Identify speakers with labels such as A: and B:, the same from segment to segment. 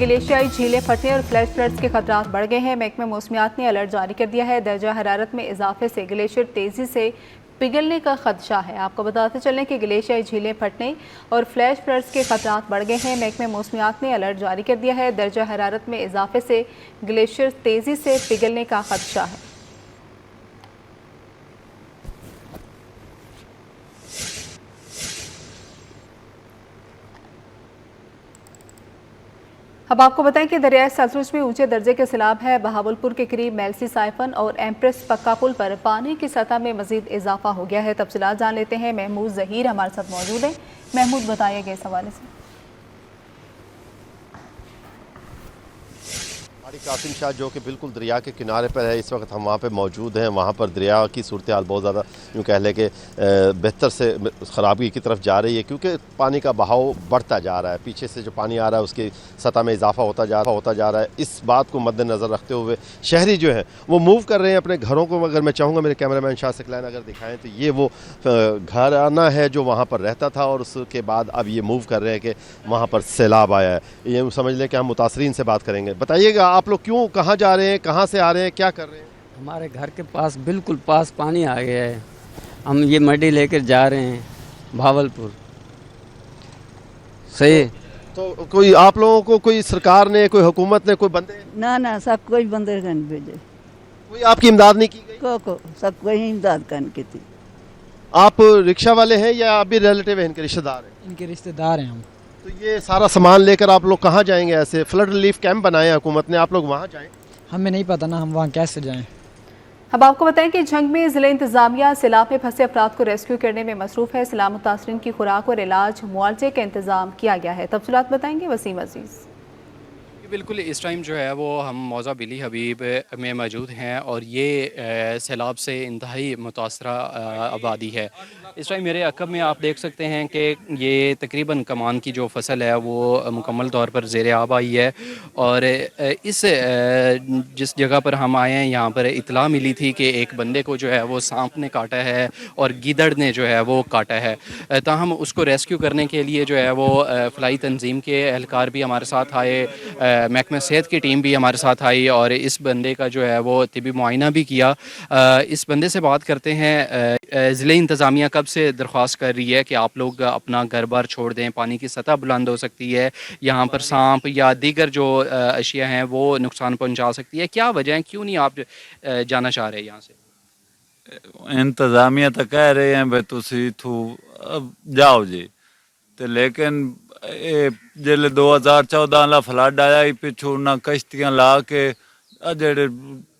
A: ग्लेशियाई झीलें फटने और फ्लैश फ्लड्स के खतरात बढ़ गए हैं। महकमा मौसमियात ने अलर्ट जारी कर दिया है। दर्जा हरारत में इजाफे से ग्लेशियर तेज़ी से पिघलने का खदशा है। आपको बताते चलें कि ग्लेशियाई झीलें फटने और फ्लैश फ्लड्स के खतरात बढ़ गए हैं। महकमा मौसमियात ने अलर्ट जारी कर दिया है। दर्जा हरारत में इजाफे से ग्लेशियर तेज़ी से पिघलने का खदशा है। अब आपको बताएं कि दरियाए सतलुज में ऊंचे दर्जे के सैलाब है। बहावलपुर के करीब मेलसी साइफन और एम्प्रेस पक्का पुल पर पानी की सतह में मजीद इजाफा हो गया है। तफसीलात जान लेते हैं। महमूद जहीर हमारे साथ मौजूद है। महमूद, बताइएगा इस हवाले से।
B: कासिम शाह जो कि बिल्कुल दरिया के किनारे पर है, इस वक्त हम वहाँ पे मौजूद हैं। वहाँ पर दरिया की सूरत हाल बहुत ज़्यादा यूँ कह लें कि बेहतर से ख़राबी की तरफ जा रही है, क्योंकि पानी का बहाव बढ़ता जा रहा है। पीछे से जो पानी आ रहा है उसकी सतह में इजाफा होता जा रहा है। इस बात को मद्देनज़र रखते हुए शहरी जो है वो मूव कर रहे हैं अपने घरों को। अगर मैं चाहूँगा मेरे कैमरामैन शाह सकलैन अगर दिखाएँ तो ये वो घराना है जो वहाँ पर रहता था और उसके बाद अब ये मूव कर रहे हैं कि वहाँ पर सैलाब आया है। ये समझ लें कि हम मुतासरीन से बात करेंगे। बताइएगा आप लोग क्यों, कहाँ जा रहे हैं, कहाँ से आ रहे हैं, क्या कर रहे हैं?
C: हमारे घर के पास बिल्कुल पास पानी आ गया है। हम ये मड्डी लेकर जा रहे हैं भावलपुर। सही।
B: तो कोई आप लोगों को कोई सरकार ने, कोई हुकूमत ने, कोई बंदे
D: ना सब कोई बंदे कन भेजे,
B: कोई आपकी इमदाद नहीं की गई?
D: को सब कोई इमदाद कन की थी।
B: आप रिक्शा वाले हैं या अभी रिलेटिव हैं, इनके रिश्तेदार हैं?
E: इनके रिश्तेदार हैं हम।
B: तो ये सारा सामान लेकर आप लोग कहाँ जाएंगे? ऐसे फ्लड रिलीफ कैंप बनाए हुकूमत ने, आप लोग वहाँ जाएं?
E: हमें नहीं पता ना हम वहाँ कैसे जाएं।
A: अब आपको बताएं कि झंग में ज़िला इंतजामिया सैलाब में फंसे अफराद को रेस्क्यू करने में मसरूफ़ है। सैलाब मुतासरीन की खुराक और इलाज मुआवजे का इंतजाम किया गया है। तफसीलात बताएंगे वसीम अजीज़।
F: बिल्कुल, इस टाइम जो है वो हम मौज़ा बिली हबीब में मौजूद हैं और ये सैलाब से इंतहाई मुतासरा आबादी है। इस टाइम मेरे अक़ब में आप देख सकते हैं कि ये तकरीबन कमान की जो फसल है वो मुकम्मल तौर पर ज़ेर आब आई है। और इस जिस जगह पर हम आए हैं यहाँ पर इतला मिली थी कि एक बंदे को जो है वो सांप ने काटा है और गीदड़ ने जो है वो काटा है। ताहम उसको रेस्क्यू करने के लिए जो है वो फ़लाई तंजीम के एहलकार भी हमारे साथ आए, महकमा सेहत की टीम भी हमारे साथ आई और इस बंदे का जो है वो तिबी मुआयना भी किया। इस बंदे से बात करते हैं। ज़िले इंतज़ामिया कब से दरख्वास्त कर रही है कि आप लोग अपना घर बार छोड़ दें, पानी की सतह बुलंद हो सकती है, यहाँ पर सांप या दीगर जो अशिया हैं वो नुकसान पहुँचा सकती है, क्या वजह है, क्यों नहीं आप जाना चाह रहे यहाँ से?
G: इंतज़ामिया तो कह रहे हैं भाई तुसी इथू जाओ जी, तो लेकिन जिले 2014 ला फ्लड आया ही पिछू ना कश्तियां ला के जेड़े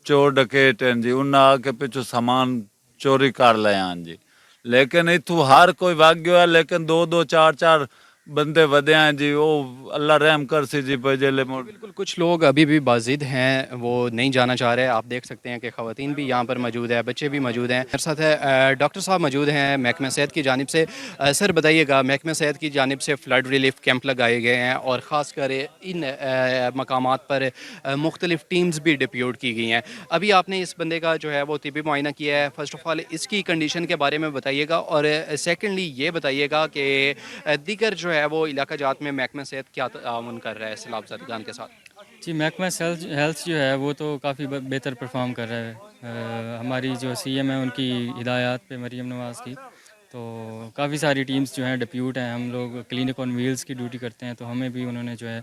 G: चोर डकैत हैं जी उन्हें आके पिछू सामान चोरी कर लिया जी। लेकिन इथू हर कोई भाग गया, लेकिन 2-2 4-4 बंदे वधे हैं जी, वो अल्लाह रहम कर सी जी बजेले।
F: बिल्कुल, कुछ लोग अभी भी बाजिद हैं, वो नहीं जाना चाह रहे। आप देख सकते हैं कि ख़वातीन भी यहाँ पर मौजूद है, बच्चे भी मौजूद हैं। मेरे साथ है डॉक्टर साहब मौजूद हैं महकमा सेहत की जानिब से। सर बताइएगा, महकमा सेहत की जानिब से फ़्लड रिलीफ कैंप लगाए गए हैं और ख़ास कर इन मकामात पर मुख्तलिफ़ टीम्स भी डिप्यूट की गई हैं। अभी आपने इस बंदे का जो है वो तिबी मुआयना किया है। फ़र्स्ट ऑफ़ ऑल इसकी कंडीशन के बारे में बताइएगा और सेकेंडली ये बताइएगा कि दीगर जो है वो इलाका जात में महकमा सेहत क्या ताउन कर रहा है सैलाब ज़दगान के साथ?
H: जी, महकमा हेल्थ जो है वो तो काफ़ी बेहतर परफॉर्म कर रहा है। हमारी जो सीएम है उनकी हिदायत पे, मरीम नवाज़ की, तो काफ़ी सारी टीम्स जो हैं डिप्यूट हैं। हम लोग क्लिनिक ऑन व्हील्स की ड्यूटी करते हैं, तो हमें भी उन्होंने जो है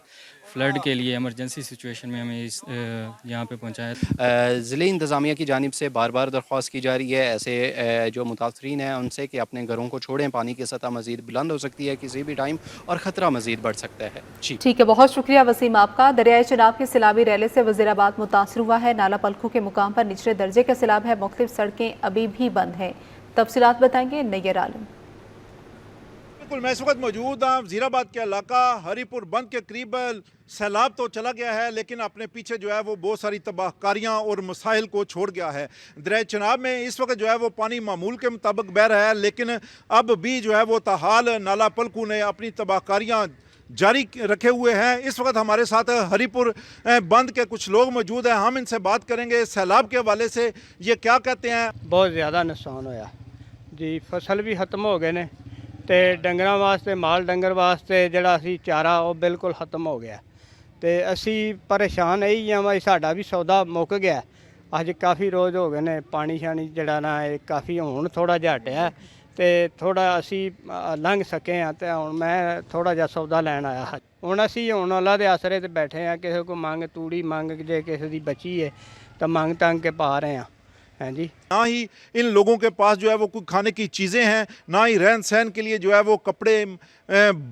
H: फ़्लड के लिए इमरजेंसी सिचुएशन में हमें इस यहाँ पे पहुँचाया।
F: ज़िले इंतज़ामिया की जानिब से बार बार दरख्वास्त की जा रही है ऐसे जो मुतासरीन हैं उनसे कि अपने घरों को छोड़ें, पानी की सतह मज़ीद बुलंद हो सकती है किसी भी टाइम और ख़तरा मज़ीद बढ़ सकता है। जी
A: ठीक है, बहुत शुक्रिया वसीम आपका। दरियाए चनाब के सैलाबी रैले से वज़ीराबाद मुतासर हुआ है। नाला पलखू के मुकाम पर निचले दर्जे का सैलाब है। मुख्तलिफ सड़कें अभी भी बंद हैं। तफसीलात बताएंगे नैयर आलम।
I: बिल्कुल, मैं इस वक्त मौजूद हूँ वज़ीराबाद के इलाका हरीपुर बंद के करीब। सैलाब तो चला गया है लेकिन अपने पीछे जो है वो बहुत सारी तबाहकारियाँ और मसाइल को छोड़ गया है। दरिया चनाब में इस वक्त जो है वो पानी मामूल के मुताबिक बह रहा है, लेकिन अब भी जो है वो ताहाल नाला पलकू ने अपनी तबाहकारियाँ जारी रखे हुए हैं। इस वक्त हमारे साथ हरीपुर बंद के कुछ लोग मौजूद हैं, हम इनसे बात करेंगे सैलाब के हवाले से ये क्या कहते हैं।
J: बहुत ज़्यादा नुकसान होया जी, फसल भी खत्म हो गए ने ते डंगरां वास्ते, माल डंगर वास्ते जिहड़ा असीं चारा वो बिल्कुल खत्म हो गया ਤੇ ਅਸੀਂ ਪਰੇਸ਼ਾਨ ਇਹੀ ਹਾਂ ਵੀ ਸਾਡਾ ਵੀ ਸੌਦਾ ਮੁੱਕ ਗਿਆ। ਅੱਜ ਕਾਫੀ ਰੋਜ਼ ਹੋ ਗਏ ਨੇ ਪਾਣੀ ਸ਼ਾਣੀ ਜਿਹੜਾ ਨਾ ਇਹ ਕਾਫੀ ਹੁਣ ਥੋੜਾ ਜਿਹਾ ਹਟਿਆ ਤੇ ਥੋੜਾ ਅਸੀਂ ਲੰਘ ਸਕੇ ਹਾਂ ਤੇ ਹੁਣ ਮੈਂ ਥੋੜਾ ਜਿਹਾ ਸੌਦਾ ਲੈਣ ਆਇਆ ਹਾਂ। ਹੁਣ ਅਸੀਂ ਹੁਣ ਅੱਲਾ ਦੇ ਆਸਰੇ ਤੇ ਬੈਠੇ ਹਾਂ, ਕਿਸੇ ਕੋ ਮੰਗ ਤੂੜੀ ਮੰਗ ਜੇ ਕਿਸੇ ਦੀ ਬਚੀ है तो ਮੰਗ ਤੰਗ के पा रहे हैं। हाँ जी,
I: ना ही इन लोगों के पास जो है वो कोई खाने की चीज़ें हैं, ना ही रहन सहन के लिए जो है वो कपड़े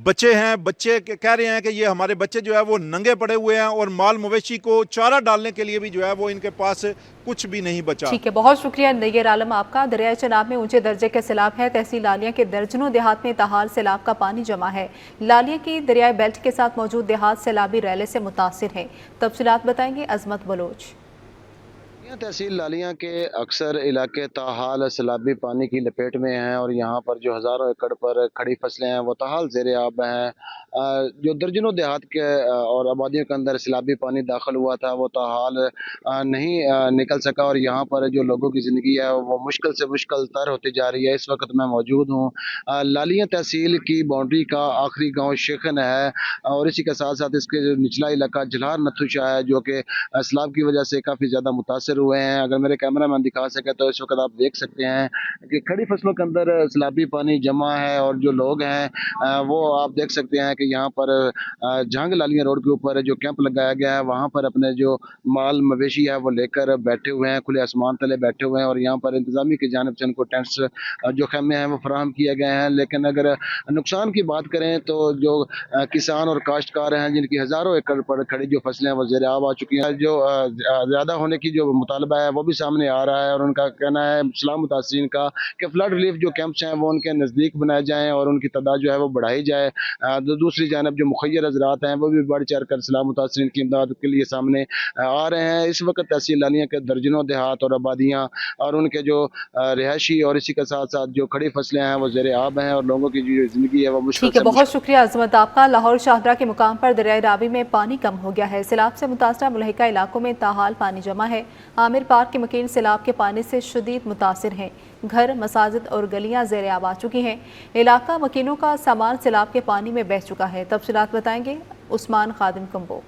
I: बचे हैं। बच्चे कह रहे हैं कि ये हमारे बच्चे जो है वो नंगे पड़े हुए हैं और माल मवेशी को चारा डालने के लिए भी जो है वो इनके पास कुछ भी नहीं बचा।
A: ठीक है, बहुत शुक्रिया नैयर आलम आपका। दरियाए चनाब में ऊंचे दर्जे के सैलाब है। तहसील लालिया के दर्जनों देहात में ताहाल सैलाब का पानी जमा है। लालिया की दरियाई बेल्ट के साथ मौजूद देहात सैलाबी रैले से मुतासिर है। तफसीलात बताएंगे अजमत बलोच।
K: तहसील लालिया के अक्सर इलाके ताहाल सैलाबी पानी की लपेट में हैं और यहाँ पर जो हज़ारों एकड़ पर खड़ी फसलें हैं वो ताहाल ज़ेरे आब हैं। जो दर्जनों देहात के और आबादियों के अंदर सैलाबी पानी दाखिल हुआ था वो ताहाल नहीं निकल सका और यहाँ पर जो लोगों की ज़िंदगी है वो मुश्किल से मुश्किल तर होती जा रही है। इस वक्त मैं मौजूद हूँ लालिया तहसील की बाउंड्री का आखिरी गाँव शेखन है और इसी के साथ साथ इसके जो निचला इलाका जलार नथुशा है जो कि सैलाब की वजह से काफ़ी ज़्यादा मुतासर हुए हैं। अगर मेरे कैमरा मैन दिखा सके तो इस वक्त आप देख सकते हैं कि खड़ी फसलों के अंदर सैलाबी पानी जमा है और जो लोग हैं वो आप देख सकते हैं कि यहाँ पर जहांग लालिया रोड के ऊपर जो कैंप लगाया गया है वहाँ पर अपने जो माल मवेशी है वो लेकर बैठे हुए हैं, खुले आसमान तले बैठे हुए हैं और यहाँ पर इंतजामी की जानिब से उनको टेंट्स जो खेमे हैं वो फराहम किए गए हैं। लेकिन अगर नुकसान की बात करें तो जो किसान और काश्तकार हैं जिनकी हज़ारों एकड़ पर खड़ी जो फसलें हैं वो ज़ेरे आब आ चुकी हैं, जो ज़्यादा होने की जो मुतालबा है वो भी सामने आ रहा है और उनका कहना है सलाम मुतासिरीन का कि फ्लड रिलीफ जो कैंप्स हैं वो उनके नज़दीक बनाए जाएँ और उनकी तादाद जो है वो बढ़ाई जाए। दूसरी जानब जो मुखैर हज़रात हैं वो भी बढ़ चढ़ कर सलाम मुतासिरीन की इमदाद के लिए सामने आ रहे हैं। इस वक्त तहसील लालिया के दर्जनों देहात और आबादियाँ और उनके जो रिहायशी और इसी के साथ साथ जो खड़ी फसलें हैं वो ज़ेरे आब हैं और लोगों की जो ज़िंदगी है वो मुश्किल।
A: ठीक है, बहुत शुक्रिया अजमत आपका। लाहौर शाहदरा के मुकाम पर दरियाई रावी में पानी कम हो गया है। सैलाब से मुतासरा मुल्हिका इलाकों में ताहाल पानी जमा है। आमिर पार्क के मकीन सैलाब के पानी से शदीद मुतासिर हैं। घर, मसाजिद और गलियां ज़ेरे आब आ चुकी हैं। इलाका मकीनों का सामान सैलाब के पानी में बह चुका है। तफसीलात बताएंगे उस्मान खादिम कंबो।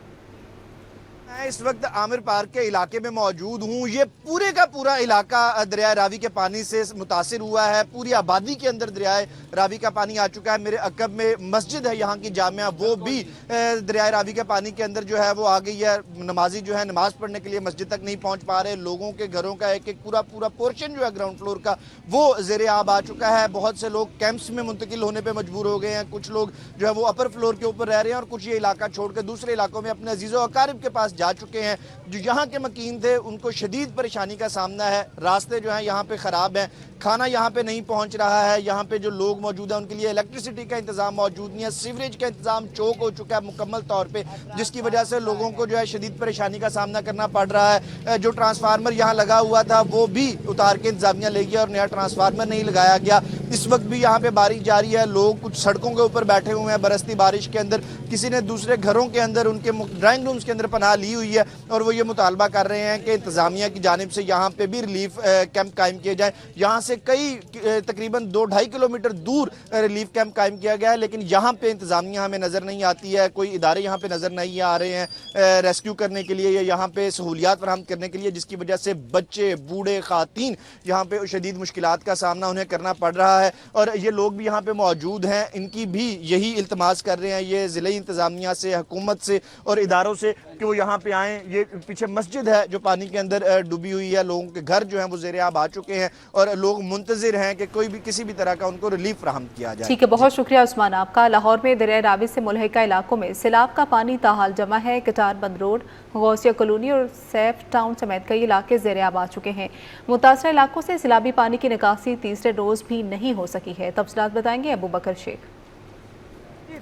L: मैं इस वक्त आमिर पार्क के इलाके में मौजूद हूँ। ये पूरे का पूरा इलाका दरिया रावी के पानी से मुतासिर हुआ है। पूरी आबादी के अंदर दरिया रावी का पानी आ चुका है। मेरे अकब में मस्जिद है यहाँ की जामिया, वो भी दरिया रावी के पानी के अंदर जो है वो आ गई है। नमाजी जो है नमाज पढ़ने के लिए मस्जिद तक नहीं पहुँच पा रहे। लोगों के घरों का एक एक पूरा पोर्शन जो है ग्राउंड फ्लोर का वो ज़ेरे आब आ चुका है। बहुत से लोग कैंप्स में मुंतकिल होने पर मजबूर हो गए हैं। कुछ लोग जो है वो अपर फ्लोर के ऊपर रह रहे हैं और कुछ ये इलाका छोड़कर दूसरे इलाकों में अपने अजीज़ो अकारिब के पास जा चुके हैं। जो यहाँ के मकीन थे उनको शदीद परेशानी का सामना है। रास्ते जो हैं यहाँ पे ख़राब हैं, खाना यहाँ पे नहीं पहुँच रहा है। यहाँ पे जो लोग मौजूद हैं उनके लिए इलेक्ट्रिसिटी का इंतज़ाम मौजूद नहीं है। सीवरेज का इंतज़ाम चौक हो चुका है मुकम्मल तौर पे, जिसकी वजह से लोगों को जो है शदीद परेशानी का सामना करना पड़ रहा है। जो ट्रांसफार्मर यहाँ लगा हुआ था वो भी उतार के इंतज़ामिया ले गया और नया ट्रांसफार्मर नहीं लगाया गया। इस वक्त भी यहाँ पे बारिश जारी है। लोग कुछ सड़कों के ऊपर बैठे हुए हैं बरसती बारिश के अंदर। किसी ने दूसरे घरों के अंदर उनके ड्राइंग रूम्स के अंदर पनाह ली हुई है और वो ये मुतालबा कर रहे हैं कि इंतज़ामिया की जानिब से यहाँ पे भी रिलीफ कैंप कायम किए जाए। यहाँ से कई तकरीबन 2-2.5 किलोमीटर दूर रिलीफ कैंप कायम किया गया है, लेकिन यहाँ पे इंतज़ामिया हमें नज़र नहीं आती है। कोई इदारे यहाँ पे नज़र नहीं आ रहे हैं रेस्क्यू करने के लिए या यहाँ पे सहूलियात फराहम करने के लिए, जिसकी वजह से बच्चे, बूढ़े, ख़ातीन यहाँ पे शदीद मुश्किलात का सामना उन्हें करना पड़ रहा है। और ये लोग भी यहाँ पे मौजूद हैं, इनकी भी यही इल्तमास कर रहे हैं ये ज़िले इंतज़ामिया से, हुकूमत से और इदारों से कि वो यहाँ पे आएँ। ये पीछे मस्जिद है जो पानी के अंदर डूबी हुई है। लोगों के घर जो हैं वो ज़ेरे आब आ चुके हैं और लोग मुंतज़िर हैं कि कोई भी किसी भी तरह का उनको रिलीफ फराहम किया जाए।
A: ठीक है, बहुत शुक्रिया उस्मान आपका। लाहौर में दरिया रावी से मुल्हिका इलाकों में सैलाब का पानी ताहाल जमा है। कटार बंद रोड, गौसिया कॉलोनी और सैफ टाउन समेत कई इलाके ज़ेरे आब आ चुके हैं। मुतासरा इलाकों से सैलाबी पानी की निकासी तीसरे रोज़ भी नहीं हो सकी है। तफसीलात बताएंगे अबू बकर शेख।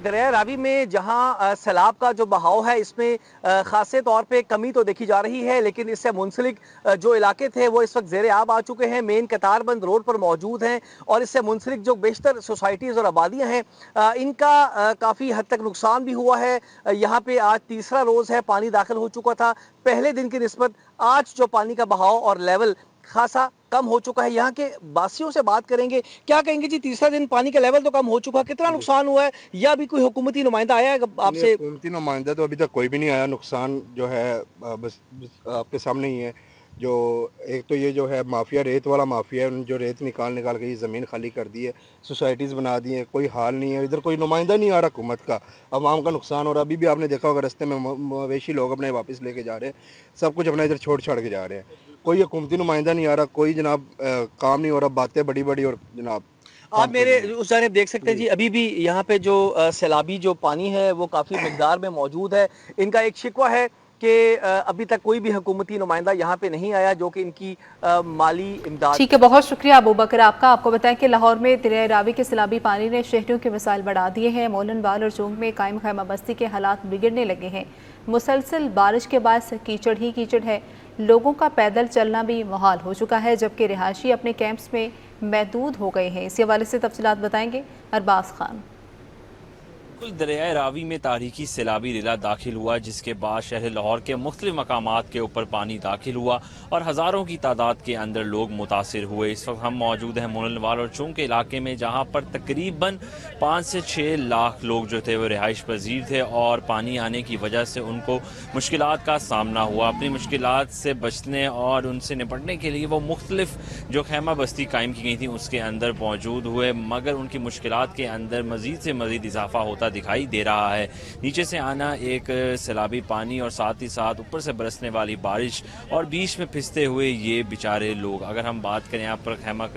M: दरिया रावी में जहां सैलाब का जो बहाव है इसमें खासे तौर पे कमी तो देखी जा रही है, लेकिन इससे मुंसलिक जो इलाके थे वो इस वक्त ज़ेरे आब आ चुके हैं। मेन कतारबंद रोड पर मौजूद हैं और इससे मुंसलिक जो बेशतर सोसाइटीज़ और आबादियां हैं इनका काफ़ी हद तक नुकसान भी हुआ है। यहाँ पे आज तीसरा रोज़ है, पानी दाखिल हो चुका था। पहले दिन की निस्बत आज जो पानी का बहाव और लेवल खासा कम हो चुका है। यहाँ के वासियों से बात करेंगे, क्या कहेंगे जी? तीसरा दिन पानी का लेवल तो कम हो चुका है, कितना नुकसान हुआ है या अभी कोई हुकूमती नुमाइंदा आया है आपसे?
N: हुकूमती नुमाइंदा तो अभी तक कोई भी नहीं आया। नुकसान जो है बस आपके सामने ही है। जो एक तो ये जो है माफिया, रेत वाला माफिया है, जो रेत निकाल के ये ज़मीन खाली कर दी है, सोसाइटीज़ बना दी है, कोई हाल नहीं है। इधर कोई नुमाइंदा नहीं आ रहा हुकूमत का, आवाम का नुकसान हो रहा है। अभी भी आपने देखा होगा रास्ते में मवेशी लोग अपने वापस लेके जा रहे हैं, सब कुछ अपना इधर छोड़ छाड़ के जा रहे हैं। कोई हुकूमती नुमाइंदा नहीं आ रहा, कोई जनाब काम नहीं हो रहा, बातें बड़ी बड़ी। और जनाब
M: आप मेरे उस जानिब देख सकते हैं जी, अभी भी यहाँ पे जो सैलाबी जो पानी है वो काफ़ी मिकदार में मौजूद है। इनका एक शिकवा है कि अभी तक कोई भी हुकूमती नुमाइंदा यहाँ पे नहीं आया जो कि इनकी माली इमदाद।
A: ठीक है, बहुत शुक्रिया अबू बकर आपका। आपको बताएं कि लाहौर में दरिया रावी के सैलाबी पानी ने शहरियों के मिसाइल बढ़ा दिए हैं। मोलनवाल और चौंक में कायम खैमा बस्ती के हालात बिगड़ने लगे हैं। मुसलसल बारिश के बाद कीचड़ ही कीचड़ है, लोगों का पैदल चलना भी मुहाल हो चुका है, जबकि रिहायशी अपने कैंप्स में महदूद हो गए हैं। इसी हवाले से तफसीलात बताएंगे अरबाज खान।
O: दरिया रावी में तारीखी सैलाबी रिला दाखिल हुआ, जिसके बाद शहर लाहौर के मुख्तलिफ मकामात के ऊपर पानी दाखिल हुआ और हज़ारों की तादाद के अंदर लोग मुतासिर हुए। इस वक्त हम मौजूद हैं मोलनवाल और चौंक के इलाके में, जहाँ पर तकरीबन 5 से 6 लाख लोग जो थे वो रिहाइश पजीर थे और पानी आने की वजह से उनको मुश्किलात का सामना हुआ। अपनी मुश्किलात से बचने और उनसे निपटने के लिए वो मुख्तलिफ जो खैमा बस्ती कायम की गई थी उसके अंदर मौजूद हुए, मगर उनकी मुश्किलात के अंदर मज़ीद से मज़ीद इजाफा होता दिखाई दे रहा है। नीचे से आना एक सैलाबी पानी और साथ ही साथ ऊपर से बरसने वाली बारिश और बीच में फिसते हुए ये बेचारे लोग। अगर हम बात करें यहाँ पर खैमा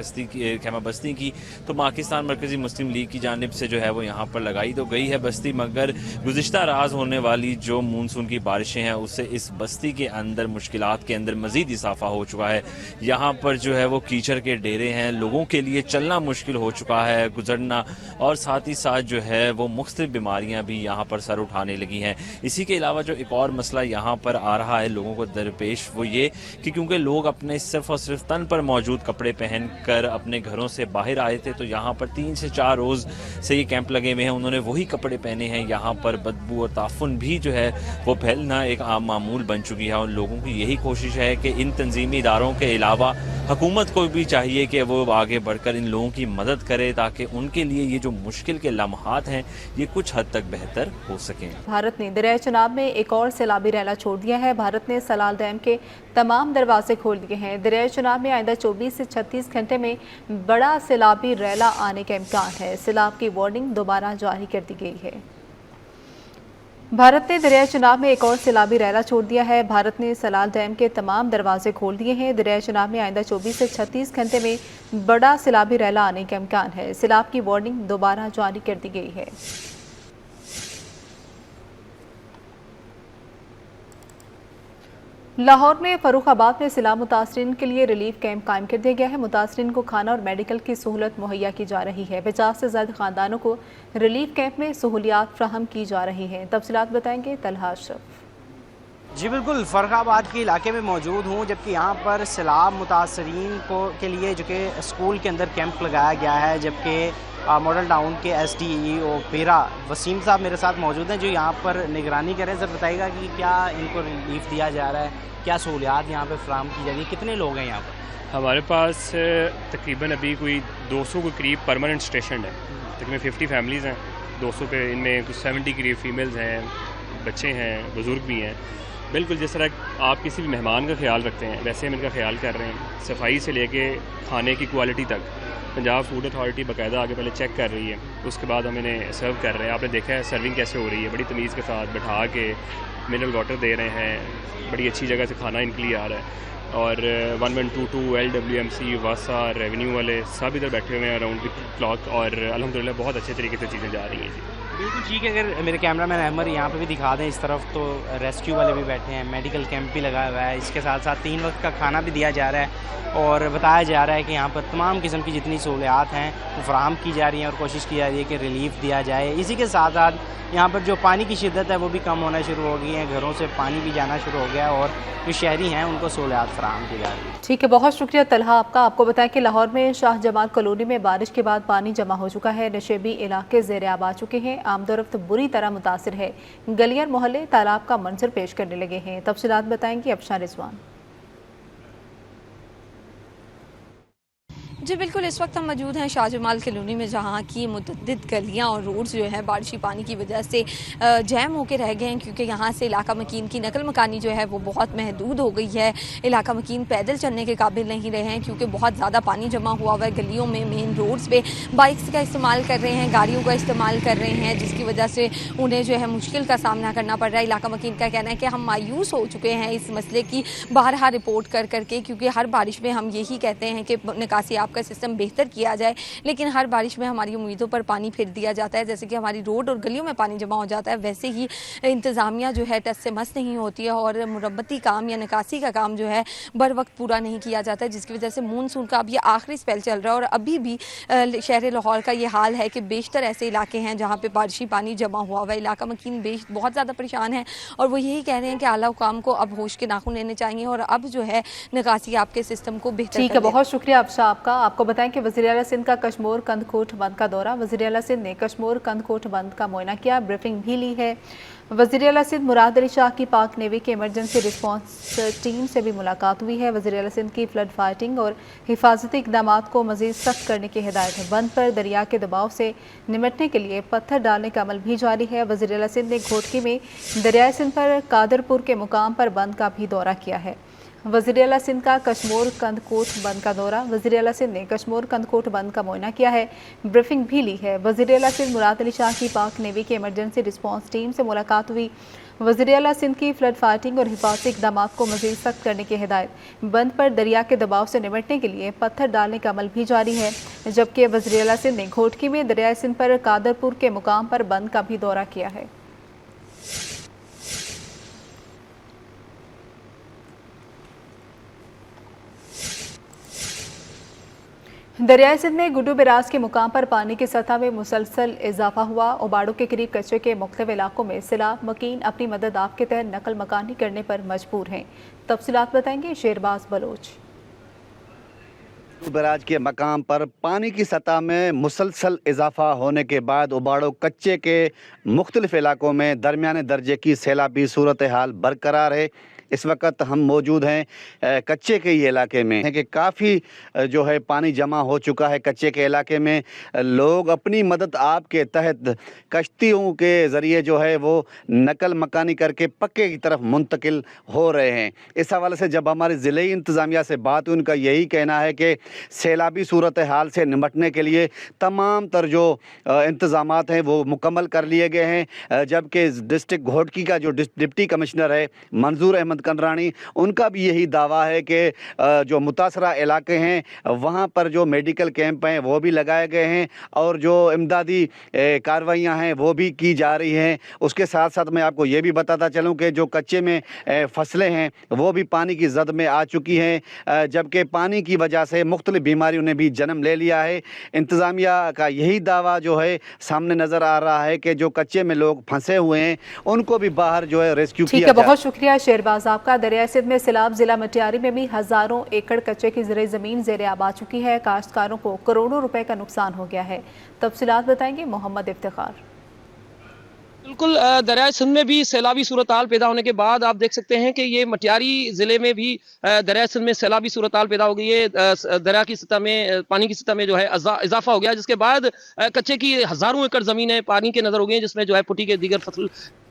O: बस्ती की, तो पाकिस्तान मरकज़ी मुस्लिम लीग की जानिब से जो है वो यहाँ पर लगाई तो गई है बस्ती, मगर गुज़िश्ता राज होने वाली जो मानसून की बारिशें हैं उससे इस बस्ती के अंदर मुश्किलात के अंदर मज़ीद इजाफा हो चुका है। यहाँ पर जो है वो कीचड़ के डेरे हैं, लोगों के लिए चलना मुश्किल हो चुका है, गुजरना, और साथ ही साथ जो है वो मुख्तलिफ बीमारियां भी यहाँ पर सर उठाने लगी हैं। इसी के अलावा जो एक और मसला यहाँ पर आ रहा है लोगों को दरपेश, वो ये कि क्योंकि लोग अपने सिर्फ और सिर्फ तन पर मौजूद कपड़े पहनकर अपने घरों से बाहर आए थे, तो यहाँ पर 3 से 4 रोज़ से ये कैंप लगे हुए हैं, उन्होंने वही कपड़े पहने हैं। यहाँ पर बदबू और ताफुन भी जो है वो फैलना एक आम मामूल बन चुकी है और लोगों की यही कोशिश है कि इन तंजीमी इदारों के अलावा हुकूमत को भी चाहिए कि वो आगे बढ़कर इन लोगों की मदद करे ताकि उनके लिए ये जो मुश्किल के लम्हात हैं ये कुछ हद तक बेहतर हो सकें।
A: भारत ने दरिया चनाब में एक और सैलाबी रैला छोड़ दिया है। भारत ने सलाल डैम के तमाम दरवाजे खोल दिए हैं। दरिया चनाब में आइंदा 24 से 36 घंटे में बड़ा सैलाबी रैला आने का इम्कान है। सैलाब की वार्निंग दोबारा जारी कर दी गई है। भारत ने दरिया चनाब में एक और सैलाबी रैला छोड़ दिया है। भारत ने सलाल डैम के तमाम दरवाजे खोल दिए हैं। दरिया चनाब में आइंदा 24 से 36 घंटे में बड़ा सैलाबी रैला आने का इम्कान है। सैलाब की वार्निंग दोबारा जारी कर दी गई है। लाहौर में फरुखाबाद में सैलाब मुतासरीन के लिए रिलीफ कैंप कायम कर दिया गया है। मुतासरीन को खाना और मेडिकल की सहूलत मुहैया की जा रही है। 50 से ज़्यादा ख़ानदानों को रिलीफ कैंप में सहूलियात फ्राहम की जा रही हैं। तफसीलात बताएंगे तलहा अशरफ।
P: जी बिल्कुल, फ़र्रुखाबाद के इलाके में मौजूद हूँ, जबकि यहाँ पर सैलाब मुतासरीन को के लिए जो कि स्कूल के अंदर कैंप लगाया गया है, जबकि मॉडल टाउन के SDEO पेरा वसीम साहब मेरे साथ मौजूद हैं जो यहाँ पर निगरानी करें। सर बताइएगा कि क्या इनको रिलीफ दिया जा रहा है, क्या सहूलियात यहाँ पर फ्राहम की जा रही है, कितने लोग हैं यहाँ पर?
Q: हमारे पास तकरीबन अभी कोई 200 के करीब परमानेंट स्टेशन है। तकरीबन 50 फैमिलीज़ हैं 200 पे, इनमें कुछ 70 करीब फीमेल्स हैं, बच्चे हैं, बुज़ुर्ग भी हैं। बिल्कुल जिस तरह आप किसी भी मेहमान का ख्याल रखते हैं वैसे हम इनका ख्याल कर रहे हैं। सफाई से लेके खाने की क्वालिटी तक पंजाब फूड अथॉरिटी बाकायदा आगे पहले चेक कर रही है, उसके बाद हम इन्हें सर्व कर रहे हैं। आपने देखा है सर्विंग कैसे हो रही है, बड़ी तमीज़ के साथ बैठा के मिनरल वाटर दे रहे हैं, बड़ी अच्छी जगह से खाना इनके लिए आ रहा है। और 1122 LWMC वासा रेवेन्यू वाले सब इधर बैठे हुए हैं अराउंड द क्लॉक और अल्हम्दुलिल्लाह बहुत अच्छे तरीके से चीज़ें जा रही हैं जी।
P: बिल्कुल ठीक है। अगर मेरे कैमरामैन अहमद यहाँ पे भी दिखा दें इस तरफ, तो रेस्क्यू वाले भी बैठे हैं, मेडिकल कैंप भी लगा हुआ है, इसके साथ साथ 3 वक्त का खाना भी दिया जा रहा है और बताया जा रहा है कि यहाँ पर तमाम किस्म की जितनी सहूलियात हैं वो फराहम की जा रही हैं और कोशिश की जा रही है कि रिलीफ दिया जाए। इसी के साथ साथ यहाँ पर जो पानी की शिद्दत है वो भी कम होना शुरू हो गई है, घरों से पानी भी जाना शुरू हो गया और जो शहरी हैं उनको सहूलियात फराहम की जा रही है।
A: ठीक है, बहुत शुक्रिया तलहा आपका। आपको बताएं कि लाहौर में शाह जमात कॉलोनी में बारिश के बाद पानी जमा हो चुका है। नशेबी इलाके ज़ेर आब आ चुके हैं, आमदोरफ्त बुरी तरह मुतासिर है। गलियां मोहल्ले तालाब का मंजर पेश करने लगे हैं। तफसीलात बताएंगी अफशान रिजवान।
R: जी बिल्कुल, इस वक्त हम मौजूद हैं शाहजमाल कॉलोनी में, जहाँ की मुतअद्दिद गलियाँ और रोड्स जो है बारिशी पानी की वजह से जैम होकर रह गए हैं, क्योंकि यहाँ से इलाका मकीन की नकल मकानी जो है वो बहुत महदूद हो गई है। इलाका मकीन पैदल चलने के काबिल नहीं रहे हैं, क्योंकि बहुत ज़्यादा पानी जमा हुआ हुआ है गलियों में। मेन रोड्स पे बाइक्स का इस्तेमाल कर रहे हैं, गाड़ियों का इस्तेमाल कर रहे हैं, जिसकी वजह से उन्हें जो है मुश्किल का सामना करना पड़ रहा है। इलाका मकीन का कहना है कि हम मायूस हो चुके हैं इस मसले की बारहा रिपोर्ट कर करके, क्योंकि हर बारिश में हम यही कहते हैं कि निकासी आपका सिस्टम बेहतर किया जाए, लेकिन हर बारिश में हमारी उम्मीदों पर पानी फेर दिया जाता है। जैसे कि हमारी रोड और गलियों में पानी जमा हो जाता है, वैसे ही इंतज़ामिया जो है टस से मस नहीं होती है और मुरम्मती काम या निकासी का काम जो है बर वक्त पूरा नहीं किया जाता है, जिसकी वजह से मानसून का अब ये आखिरी स्पेल चल रहा है और अभी भी शहर लाहौर का ये हाल है कि बेशतर ऐसे इलाके हैं जहाँ पे बारिशी पानी जमा हुआ हुआ है। इलाका मकीन बहुत ज़्यादा परेशान है और वो यही कह रहे हैं कि आला हुकाम को अब होश के नाखून लेने चाहिए और अब जो है निकासी आपके सिस्टम को बेहतर।
A: ठीक है, बहुत शुक्रिया अफशा आपका। आपको बताएं कि वज़ीर आला सिंध का कश्मोर कंदकोट बंद का दौरा। वज़ीर आला सिंध ने कश्मोर कंदकोट बंद का मुआयना किया, ब्रीफिंग भी ली है। वज़ीर आला सिंध मुराद अली शाह की पाक नेवी के इमरजेंसी रिस्पॉन्स टीम से भी मुलाकात हुई है। वज़ीर आला सिंध की फ्लड फाइटिंग और हिफाजती इक़दाम को मज़ीद सख्त करने की हिदायत है। बंद पर दरिया के दबाव से निमटने के लिए पत्थर डालने का अमल भी जारी है। वज़ीर आला सिंध ने घोटकी में दरियाए सिंध पर कादरपुर के मुकाम पर बंद का भी दौरा किया है। वज़ीर आला सिंध का कश्मोर कंदकोट बंद का दौरा। वज़ीर आला सिंध ने कश्मोर कंदकोट बंद का मुआयना किया है, ब्रीफिंग भी ली है। वज़ीर आला सिंध मुराद अली शाह की पाक नेवी के इमरजेंसी रिस्पॉन्स टीम से मुलाकात हुई। वज़ीर आला सिंध की फ्लड फाइटिंग और हिफाजती इक़दाम को मज़ीद सख्त करने की हिदायत। बंद पर दरिया के दबाव से निपटने के लिए पत्थर डालने का अमल भी जारी है, जबकि वज़ीर आला सिंध ने घोटकी में दरियाए सिंध पर कादरपुर के मुकाम पर बंद का भी दौरा किया है। दरियाए सिंध में गुड्डू बिराज के मुकाम पर पानी की सतह में मुसलसल इजाफा हुआ। उबाड़ों के करीब कच्चे के मुख्तलिफ इलाकों में सैलाब मकीन अपनी मदद आप के तहत नकल मकानी करने पर मजबूर हैं। तफसीलात बताएंगे शेरबाज बलोच।
S: बराज के मकाम पर पानी की सतह में मुसलसल इजाफा होने के बाद उबाड़ो कच्चे के मुख्तलिफ इलाकों में दरमियाने दर्जे की सैलाबी सूरत हाल बरकरार है। इस वक्त हम मौजूद हैं कच्चे के ये इलाके में है कि काफ़ी जो है पानी जमा हो चुका है। कच्चे के इलाके में लोग अपनी मदद आप के तहत कश्तियों के ज़रिए जो है वो नकल मकानी करके पक्के की तरफ मुंतकिल हो रहे हैं। इस हवाले से जब हमारे ज़िले इंतज़ामिया से बात हुई, उनका यही कहना है कि सैलाबी सूरत हाल से निपटने के लिए तमाम तर जो इंतज़ामात हैं वो मुकम्मल कर लिए गए हैं। जबकि डिस्ट्रिक्ट घोटकी का जो डिप्टी कमिश्नर है मंजूर अहमद कंदरानी, उनका भी यही दावा है कि जो मुतासरा इलाके हैं वहाँ पर जो मेडिकल कैंप हैं वो भी लगाए गए हैं और जो इमदादी कार्रवाइयाँ हैं वो भी की जा रही हैं। उसके साथ साथ मैं आपको ये भी बताता चलूँ कि जो कच्चे में फसलें हैं वो भी पानी की जद में आ चुकी हैं, जबकि पानी की वजह से मुख्तलिफ बीमारियों ने भी जन्म ले लिया है। इंतज़ामिया का यही दावा जो है सामने नज़र आ रहा है कि जो कच्चे में लोग फंसे हुए हैं उनको भी बाहर जो है रेस्क्यू किया जाए।
A: बहुत शुक्रिया शेरबाज आपका। दरियाए सिंध में सैलाब जिला मटियारी में भी हजारों एकड़ कच्चे की ज़राई ज़मीन ज़ेरे आब आ चुकी है। काश्तकारों को करोड़ों रुपए का नुकसान हो गया है। तफसीलात बताएंगे मोहम्मद इफ्तिखार।
T: बिल्कुल, दरियाए सिंध में भी सैलाबी सूरत हाल पैदा होने के बाद आप देख सकते हैं कि ये मटियारी ज़िले में भी दरियाए सिंध में सैलाबी सूरत हाल पैदा हो गई है। दरिया की सतह में पानी की सतह में जो है इजाफा हो गया, जिसके बाद कच्चे की हज़ारों एकड़ ज़मीनें पानी के नज़र हो गई हैं, जिसमें जो है पुटी के दीगर फसल